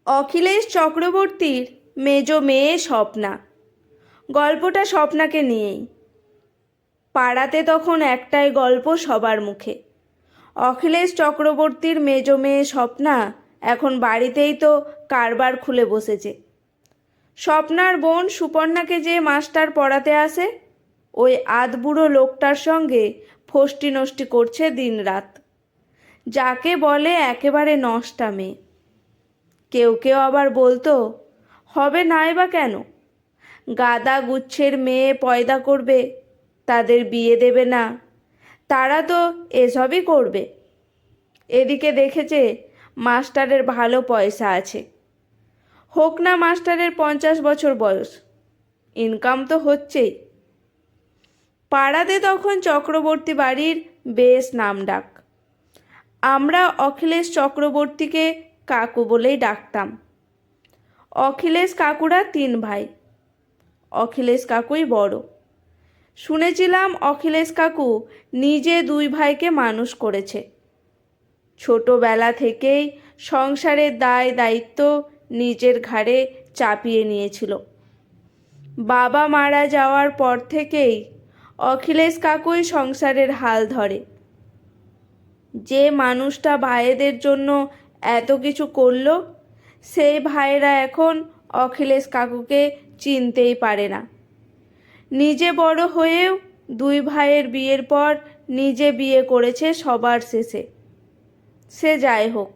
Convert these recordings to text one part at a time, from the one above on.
অখিলেশ চক্রবর্তীর মেজ মেয়ে স্বপ্না। গল্পটা স্বপ্নাকে নিয়েই। পাড়াতে তখন একটাই গল্প সবার মুখে, অখিলেশ চক্রবর্তীর মেজ মেয়ে স্বপ্না এখন বাড়িতেই তো কারবার খুলে বসেছে। স্বপ্নার বোন সুপর্ণাকে যে মাস্টার পড়াতে আসে, ওই আধবুড়ো লোকটার সঙ্গে ফষ্টি নষ্টি করছে দিনরাত, যাকে বলে একেবারে নষ্টা মেয়ে। কেউ কেউ আবার বলতো, হবে নাই বা কেন, গাদা গুচ্ছের মেয়ে পয়দা করবে, তাদের বিয়ে দেবে না, তারা তো এসবই করবে। এদিকে দেখেছে মাস্টারের ভালো পয়সা আছে, হোক না মাস্টারের 50 বছর বয়স, ইনকাম তো হচ্ছেই। পাড়াতে তখন চক্রবর্তী বাড়ির বেশ নামডাক। আমরা অখিলেশ চক্রবর্তীকে কাকু বলেই ডাকতাম। অখিলেশ কাকুরা 3 ভাই, অখিলেশ কাকুই বড়। শুনেছিলাম অখিলেশ কাকু নিজে 2 ভাইকে মানুষ করেছে। ছোটবেলা থেকেই সংসারের দায় দায়িত্ব নিজের ঘাড়ে চাপিয়ে নিয়েছিল। বাবা মারা যাওয়ার পর থেকেই অখিলেশ কাকুই সংসারের হাল ধরে। যে মানুষটা ভাইদের জন্য এত কিছু করল, সেই ভাইয়েরা এখন অখিলেশ কাকুকে চিনতেই পারে না। নিজে বড় হয়েও 2 ভাইয়ের বিয়ের পর নিজে বিয়ে করেছে সবার শেষে। সে যাই হোক,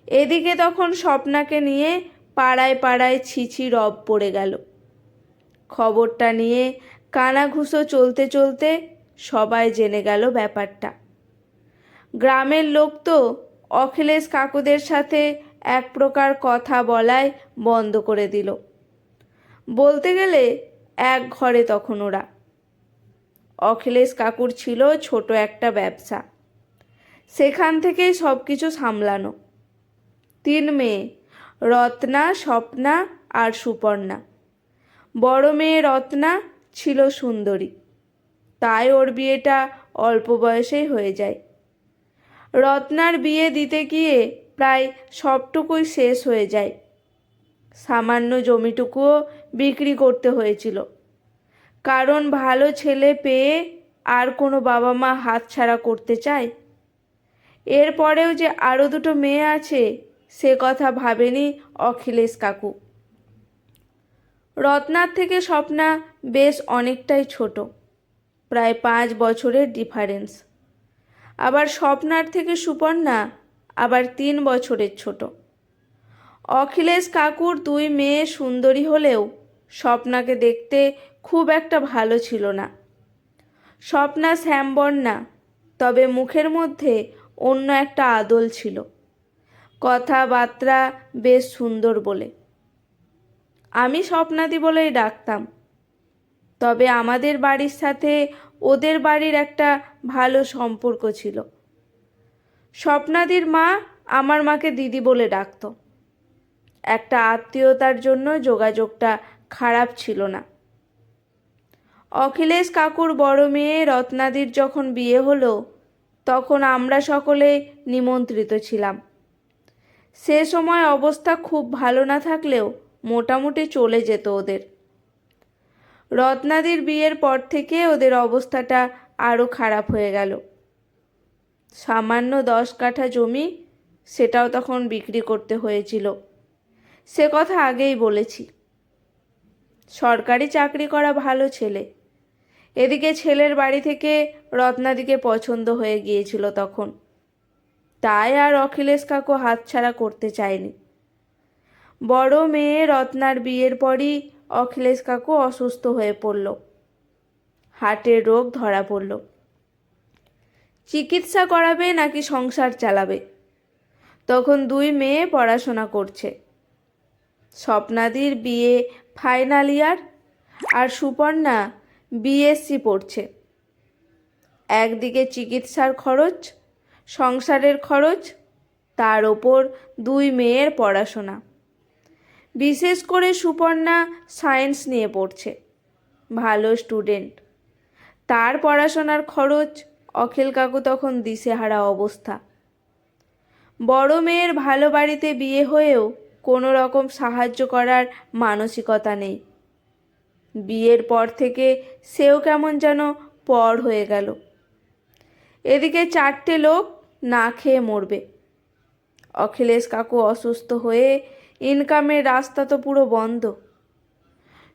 এদিকে তখন স্বপ্নাকে নিয়ে পাড়ায় পাড়ায় ছিছি রব পড়ে গেল। খবরটা নিয়ে কানাঘুষো চলতে চলতে সবাই জেনে গেল ব্যাপারটা। গ্রামের লোক তো অখিলেশ কাকুদের সাথে এক প্রকার কথা বলাই বন্ধ করে দিল। বলতে গেলে এক ঘরে তখন ওরা। অখিলেশ কাকুর ছিল ছোট একটা ব্যবসা, সেখান থেকেই সব কিছু সামলানো। 3 মেয়ে, রত্না, স্বপ্না আর সুপর্ণা। বড় মেয়ে রত্না ছিল সুন্দরী, তাই ওর বিয়েটা অল্প বয়সেই হয়ে যায়। রত্নার বিয়ে দিতে গিয়ে প্রায় সবটুকুই শেষ হয়ে যায়। সামান্য জমিটুকুও বিক্রি করতে হয়েছিল, কারণ ভালো ছেলে পেয়ে আর কোনো বাবা মা হাতছাড়া করতে চায়? এরপরেও যে আরও 2টো মেয়ে আছে, সে কথা ভাবেনি অখিলেশ কাকু। রত্নার থেকে স্বপ্না বেশ অনেকটাই ছোট, প্রায় 5 বছরের ডিফারেন্স। আবার স্বপ্নার থেকে সুপর্ণা আবার 3 বছরের ছোট। অখিলেশ কাকুর 2 মেয়ে সুন্দরী হলেও স্বপ্নাকে দেখতে খুব একটা ভালো ছিল না। স্বপ্না শ্যামবর্ণা, তবে মুখের মধ্যে অন্য একটা আদল ছিল, কথাবার্তা বেশ সুন্দর বলে। আমি স্বপ্নাদি বলেই ডাকতাম। তবে আমাদের বাড়ির সাথে ওদের বাড়ির একটা ভালো সম্পর্ক ছিল। স্বপ্নাদির মা আমার মাকে দিদি বলে ডাকত। একটা আত্মীয়তার জন্য যোগাযোগটা খারাপ ছিল না। অখিলেশ কাকুর বড় মেয়ে রত্নাদির যখন বিয়ে হলো, তখন আমরা সকলে নিমন্ত্রিত ছিলাম। সে সময় অবস্থা খুব ভালো না থাকলেও মোটামুটি চলে যেত ওদের। রত্নাদির বিয়ের পর থেকে ওদের অবস্থাটা আরও খারাপ হয়ে গেল। সামান্য 10 কাঠা জমি, সেটাও তখন বিক্রি করতে হয়েছিল। সে কথা আগেই বলেছি। সরকারি চাকরি করা ভালো ছেলে। এদিকে ছেলের বাড়ি থেকে রত্নাদিকে পছন্দ হয়ে গিয়েছিল তখন, তাই আর অখিলেশ কাকু হাতছাড়া করতে চায়নি। বড় মেয়ে রত্নার বিয়ের পরই অখিলেশ কাকু অসুস্থ হয়ে পড়ল। হার্টের রোগ ধরা পড়ল। চিকিৎসা করাবে নাকি সংসার চালাবে? তখন 2 মেয়ে পড়াশোনা করছে। স্বপ্নাদির বিয়ে ফাইনাল ইয়ার, আর সুপর্ণা বিএসসি পড়ছে। একদিকে চিকিৎসার খরচ, সংসারের খরচ, তার ওপর 2 মেয়ের পড়াশোনা। বিশেষ করে সুপর্ণা সায়েন্স নিয়ে পড়ছে, ভালো স্টুডেন্ট। তার পড়াশোনার খরচ, অখিল কাকু তখন দিশেহারা অবস্থা। বড় মেয়ের ভালো বাড়িতে বিয়ে হয়েও কোনো রকম সাহায্য করার মানসিকতা নেই। বিয়ের পর থেকে সেও কেমন যেন পর হয়ে গেল। এদিকে 4টে লোক না খেয়ে মরবে। অখিলেশ কাকু অসুস্থ হয়ে ইনকামের রাস্তা তো পুরো বন্ধ।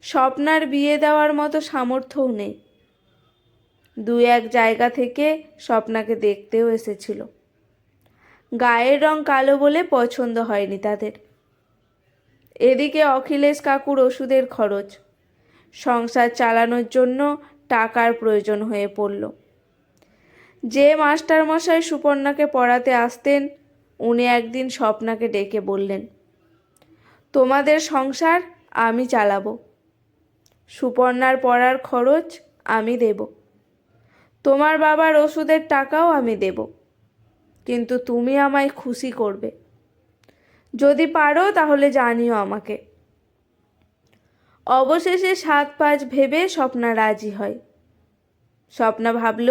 স্বপ্নার বিয়ে দেওয়ার মতো সামর্থ্যও নেই। 2-1 জায়গা থেকে স্বপ্নাকে দেখতেও এসেছিল। গায়ের রং কালো বলে পছন্দ হয়নি তাদের। এদিকে অখিলেশ কাকুর ওষুধের খরচ, সংসার চালানোর জন্য টাকার প্রয়োজন হয়ে পড়ল। যে মাস্টারমশাই সুপর্ণাকে পড়াতে আসতেন উনি একদিন স্বপ্নাকে ডেকে বললেন, তোমাদের সংসার আমি চালাবো, সুপর্ণার পড়ার খরচ আমি দেব, তোমার বাবার ওষুধের টাকাও আমি দেব, কিন্তু তুমি আমায় খুশি করবে। যদি পারো তাহলে জানিও আমাকে। অবশেষে 7-5 ভেবে স্বপ্না রাজি হয়। স্বপ্না ভাবল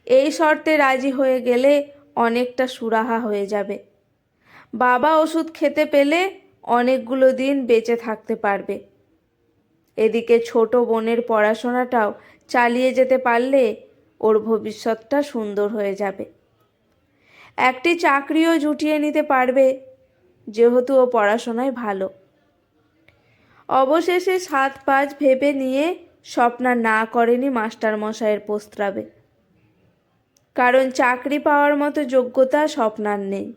এই শর্তে রাজি হয়ে গেলে অনেকটা সুরাহা হয়ে যাবে। বাবা ওষুধ খেতে পেলে অনেকগুলো দিন বেঁচে থাকতে পারবে। এদিকে ছোট বোনের পড়াশোনাটাও চালিয়ে যেতে পারলে ওর ভবিষ্যৎটা সুন্দর হয়ে যাবে। একটি চাকরিও জুটিয়ে নিতে পারবে, যেহেতু ও পড়াশোনায় ভালো। অবশেষে 7-5 ভেবে নিয়ে স্বপ্না না করেনি মাস্টারমশাইয়ের প্রস্তাবে, কারণ চাকরি পাওয়ার মতো যোগ্যতা স্বপ্নার নেই।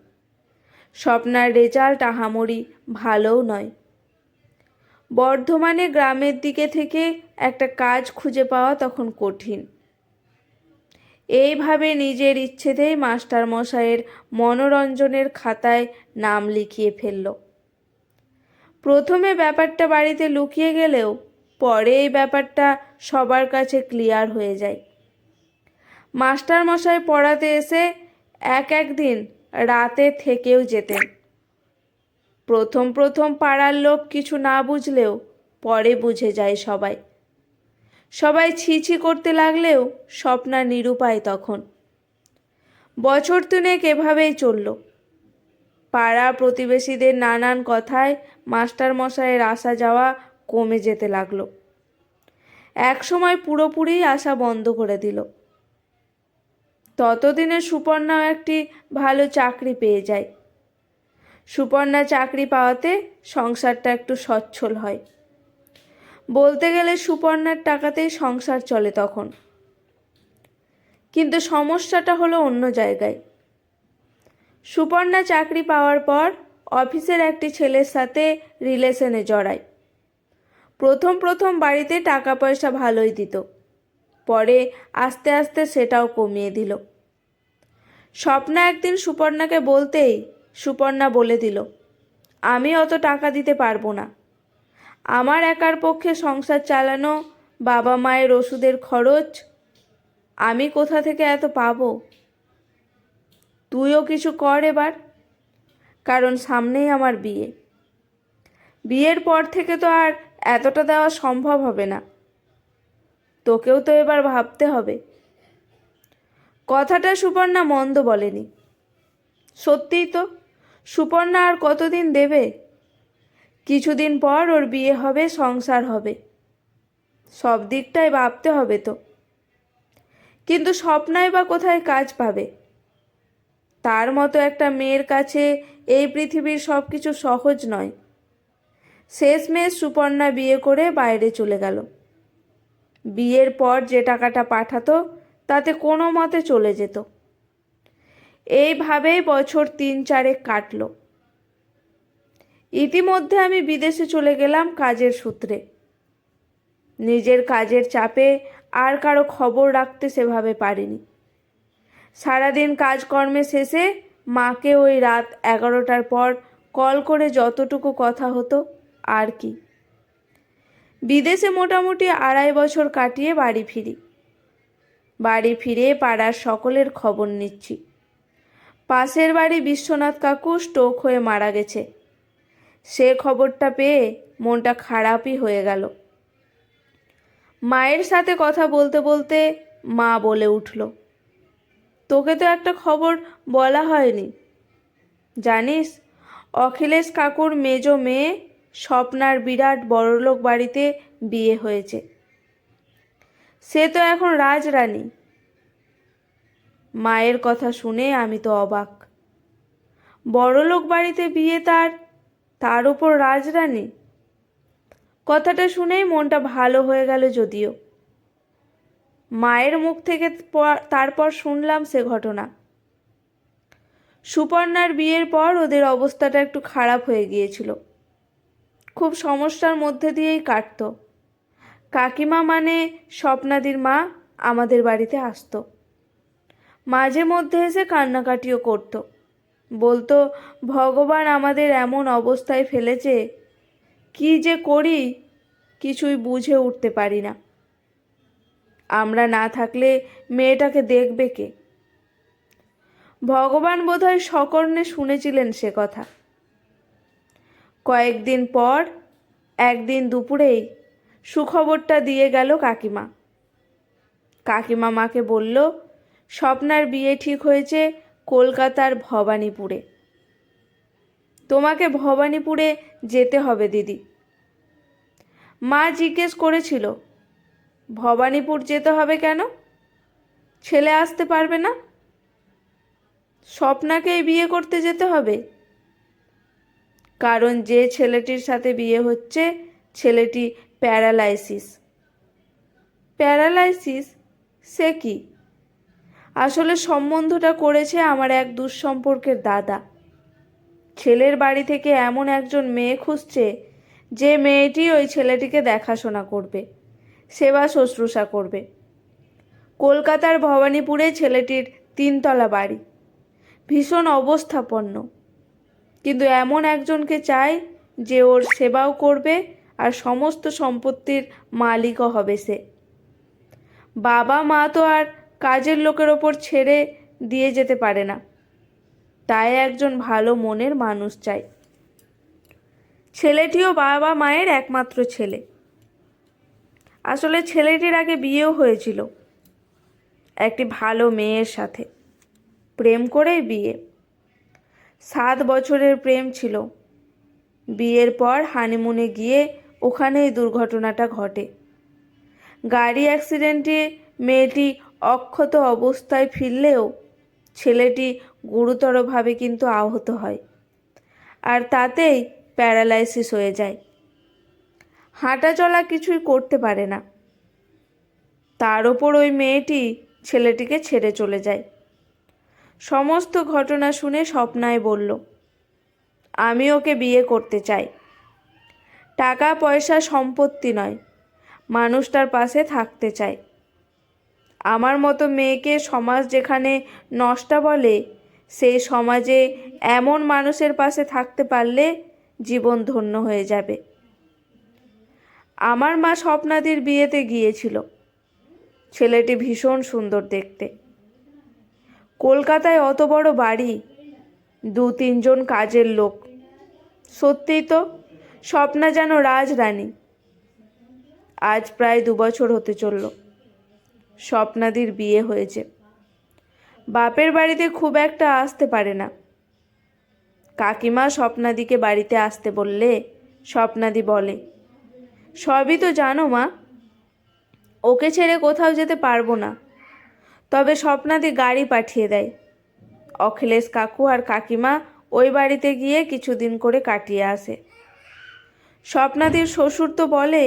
স্বপ্নার রেজাল্ট আহামরি ভালোও নয়। বর্ধমানে গ্রামের দিকে থেকে একটা কাজ খুঁজে পাওয়া তখন কঠিন। এইভাবে নিজের ইচ্ছেতেই মাস্টারমশাইয়ের মনোরঞ্জনের খাতায় নাম লিখিয়ে ফেলল। প্রথমে ব্যাপারটা বাড়িতে লুকিয়ে গেলেও পরে এই ব্যাপারটা সবার কাছে ক্লিয়ার হয়ে যায়। মাস্টারমশাই পড়াতে এসে এক দিন রাতে থেকেও যেতেন। প্রথম প্রথম পাড়ার লোক কিছু না বুঝলেও পরে বুঝে যায় সবাই। সবাই ছি করতে লাগলেও স্বপ্না নিরুপায় তখন। বছর 3 এভাবেই চলল। পাড়া প্রতিবেশীদের নানান কথায় মাস্টারমশাইয়ের আসা যাওয়া কমে যেতে লাগলো। একসময় পুরোপুরি আসা বন্ধ করে দিল। ততদিনে সুপর্ণাও একটি ভালো চাকরি পেয়ে যায়। সুপর্ণা চাকরি পাওয়াতে সংসারটা একটু সচ্ছল হয়। বলতে গেলে সুপর্ণার টাকাতেই সংসার চলে তখন। কিন্তু সমস্যাটা হলো অন্য জায়গায়। সুপর্ণা চাকরি পাওয়ার পর অফিসের একটি ছেলের সাথে রিলেশনে জড়ায়। প্রথম প্রথম বাড়িতে টাকা পয়সা ভালোই দিত, পরে আস্তে আস্তে সেটাও কমিয়ে দিল। স্বপ্না একদিন সুপর্ণাকে বলতেই সুপর্ণা বলে দিল, আমি অত টাকা দিতে পারবো না। আমার একার পক্ষে সংসার চালানো, বাবা মায়ের ওষুধের খরচ, আমি কোথা থেকে এত পাবো? তুইও কিছু কর এবার, কারণ সামনেই আমার বিয়ে। বিয়ের পর থেকে তো আর এতটা দেওয়া সম্ভব হবে না। তোকেও তো এবার ভাবতে হবে। কথাটা সুপর্ণা মন্দ বলেনি। সত্যিই তো, সুপর্ণা আর কতদিন দেবে? কিছুদিন পর ওর বিয়ে হবে, সংসার হবে, সব দিকটাই ভাবতে হবে তো। কিন্তু স্বপ্নাই বা কোথায় কাজ পাবে? তার মতো একটা মেয়ের কাছে এই পৃথিবীর সব কিছু সহজ নয়। শেষমেশ সুপর্ণা বিয়ে করে বাইরে চলে গেল। বিয়ের পর যে টাকাটা পাঠাতো তাতে কোনো মতে চলে যেত। এইভাবেই বছর 3-4 কাটল। ইতিমধ্যে আমি বিদেশে চলে গেলাম কাজের সূত্রে। নিজের কাজের চাপে আর কারো খবর রাখতে সেভাবে পারিনি। সারাদিন কাজকর্মে শেষে মাকে ওই রাত 11টার পর কল করে যতটুকু কথা হতো আর কি। বিদেশে মোটামুটি 2.5 বছর কাটিয়ে বাড়ি ফিরি। বাড়ি ফিরে পাড়ার সকলের খবর নিচ্ছি। পাশের বাড়ি বিশ্বনাথ কাকু স্ট্রোক হয়ে মারা গেছে। সে খবরটা পেয়ে মনটা খারাপই হয়ে গেল। মায়ের সাথে কথা বলতে বলতে মা বলে উঠল, তোকে তো একটা খবর বলা হয়নি। জানিস, অখিলেশ কাকুর মেজো মেয়ে স্বপ্নার বিরাট বড়লোক বাড়িতে বিয়ে হয়েছে। সে তো এখন রাজরানী। মায়ের কথা শুনে আমি তো অবাক। বড়লোক বাড়িতে বিয়ে, তার উপর রাজরানী। কথাটা শুনেই মনটা ভালো হয়ে গেল। যদিও মায়ের মুখ থেকে তারপর শুনলাম সে ঘটনা। সুপর্ণার বিয়ের পর ওদের অবস্থাটা একটু খারাপ হয়ে গিয়েছিল। খুব সমস্যার মধ্যে দিয়েই কাটতো। কাকিমা মানে স্বপ্নাদির মা আমাদের বাড়িতে আসতো। মাঝে মধ্যে এসে কান্নাকাটিও করতো। বলতো, ভগবান আমাদের এমন অবস্থায় ফেলেছে, কি যে করি কিছুই বুঝে উঠতে পারি না। আমরা না থাকলে মেয়েটাকে দেখবে কে? ভগবান বোধহয় সকর্ণে শুনেছিলেন সে কথা। কয়েকদিন পর একদিন দুপুরেই সুখবরটা দিয়ে গেল কাকিমা। কাকিমা মাকে বলল, স্বপ্নার বিয়ে ঠিক হয়েছে কলকাতার ভবানীপুরে। তোমাকে ভবানীপুরে যেতে হবে দিদি। মা জিজ্ঞেস করেছিল, ভবানীপুর যেতে হবে কেন? ছেলে আসতে পারবে না? স্বপ্নাকেই বিয়ে করতে যেতে হবে? কারণ যে ছেলেটির সাথে বিয়ে হচ্ছে ছেলেটি প্যারালাইসিস। প্যারালাইসিস? সে কি? আসলে সম্বন্ধটা করেছে আমার এক দুঃসম্পর্কের দাদা। ছেলের বাড়ি থেকে এমন একজন মেয়ে খুঁজছে যে মেয়েটি ওই ছেলেটিকে দেখাশোনা করবে, সেবা শুশ্রূষা করবে। কলকাতার ভবানীপুরে ছেলেটির 3তলা বাড়ি, ভীষণ অবস্থাপন্ন। কিন্তু এমন একজনকে চাই যে ওর সেবাও করবে আর সমস্ত সম্পত্তির মালিকও হবে সে। বাবা মা তো আর কাজের লোকের ওপর ছেড়ে দিয়ে যেতে পারে না। তাই একজন ভালো মনের মানুষ চাই। ছেলেটিও বাবা মায়ের একমাত্র ছেলে। আসলে ছেলেটির আগে বিয়েও হয়েছিল একটি ভালো মেয়ের সাথে। প্রেম করেই বিয়ে। 7 বছরের প্রেম ছিল। বিয়ের পর হানিমুনে গিয়ে ওখানেই দুর্ঘটনাটা ঘটে। গাড়ি অ্যাক্সিডেন্টে মেয়েটি অক্ষত অবস্থায় ফিরলেও ছেলেটি গুরুতরভাবে কিন্তু আহত হয়, আর তাতেই প্যারালাইসিস হয়ে যায়। হাঁটা চলা কিছুই করতে পারে না। তার ওপর ওই মেয়েটি ছেলেটিকে ছেড়ে চলে যায়। সমস্ত ঘটনা শুনে স্বপ্নায় বলল, আমি ওকে বিয়ে করতে চাই। টাকা পয়সা সম্পত্তি নয়, মানুষটার পাশে থাকতে চাই। আমার মতো মেয়েকে সমাজ যেখানে নষ্টা বলে, সেই সমাজে এমন মানুষের পাশে থাকতে পারলে জীবন ধন্য হয়ে যাবে। আমার মা স্বপ্নাদির বিয়েতে গিয়েছিল। ছেলেটি ভীষণ সুন্দর দেখতে। কলকাতায় অত বড় বাড়ি, 2-3 জন কাজের লোক। সত্যিই তো স্বপ্না যেন রাজরানী। আজ প্রায় 2 বছর হতে চলল স্বপ্নাদির বিয়ে হয়েছে। বাপের বাড়িতে খুব একটা আসতে পারে না। কাকিমা স্বপ্নাদিকে বাড়িতে আসতে বললে স্বপ্নাদি বলে, সবই তো জানো মা, ওকে ছেড়ে কোথাও যেতে পারবো না। তবে স্বপ্নাদি গাড়ি পাঠিয়ে দেয়। অখিলেশ কাকু আর কাকিমা ওই বাড়িতে গিয়ে কিছুদিন করে কাটিয়ে আসে। স্বপ্নাদির শ্বশুর তো বলে,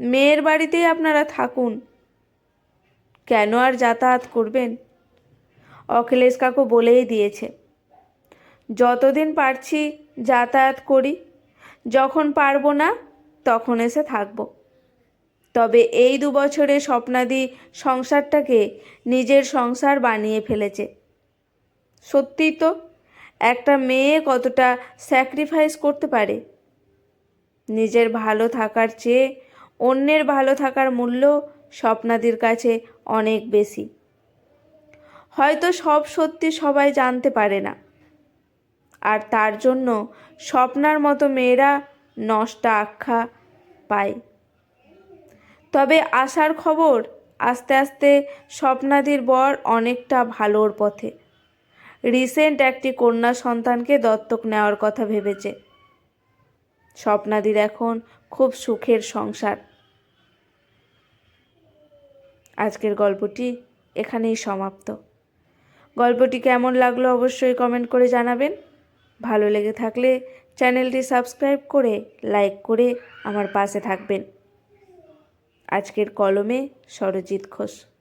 মেয়ের বাড়িতেই আপনারা থাকুন, কেন আর যাতায়াত করবেন? অখিলেশ কাকু বলেই দিয়েছে, যতদিন পারছি যাতায়াত করি, যখন পারবো না তখন এসে থাকব। তবে এই 2 বছরে স্বপ্নাদি সংসারটাকে নিজের সংসার বানিয়ে ফেলেছে। সত্যিই তো একটা মেয়ে কতটা স্যাক্রিফাইস করতে পারে। নিজের ভালো থাকার চেয়ে অন্যের ভালো থাকার মূল্য স্বপ্নাদির কাছে অনেক বেশি। হয়তো সব সত্যি সবাই জানতে পারে না, আর তার জন্য স্বপ্নার মতো মেয়েরা নষ্টা আখ্যা পায়। তবে আশার খবর, আস্তে আস্তে স্বপ্নাদির বর অনেকটা ভালোর পথে। রিসেন্ট একটি কন্যা সন্তানকে দত্তক নেওয়ার কথা ভেবেছে। স্বপ্নাদির এখন খুব সুখের সংসার। আজকের গল্পটি এখানেই সমাপ্ত। গল্পটি কেমন লাগলো অবশ্যই কমেন্ট করে জানাবেন। ভালো লেগে থাকলে চ্যানেলটি সাবস্ক্রাইব করে লাইক করে আমার পাশে থাকবেন। আজকের কলমে সরজিৎ ঘোষ।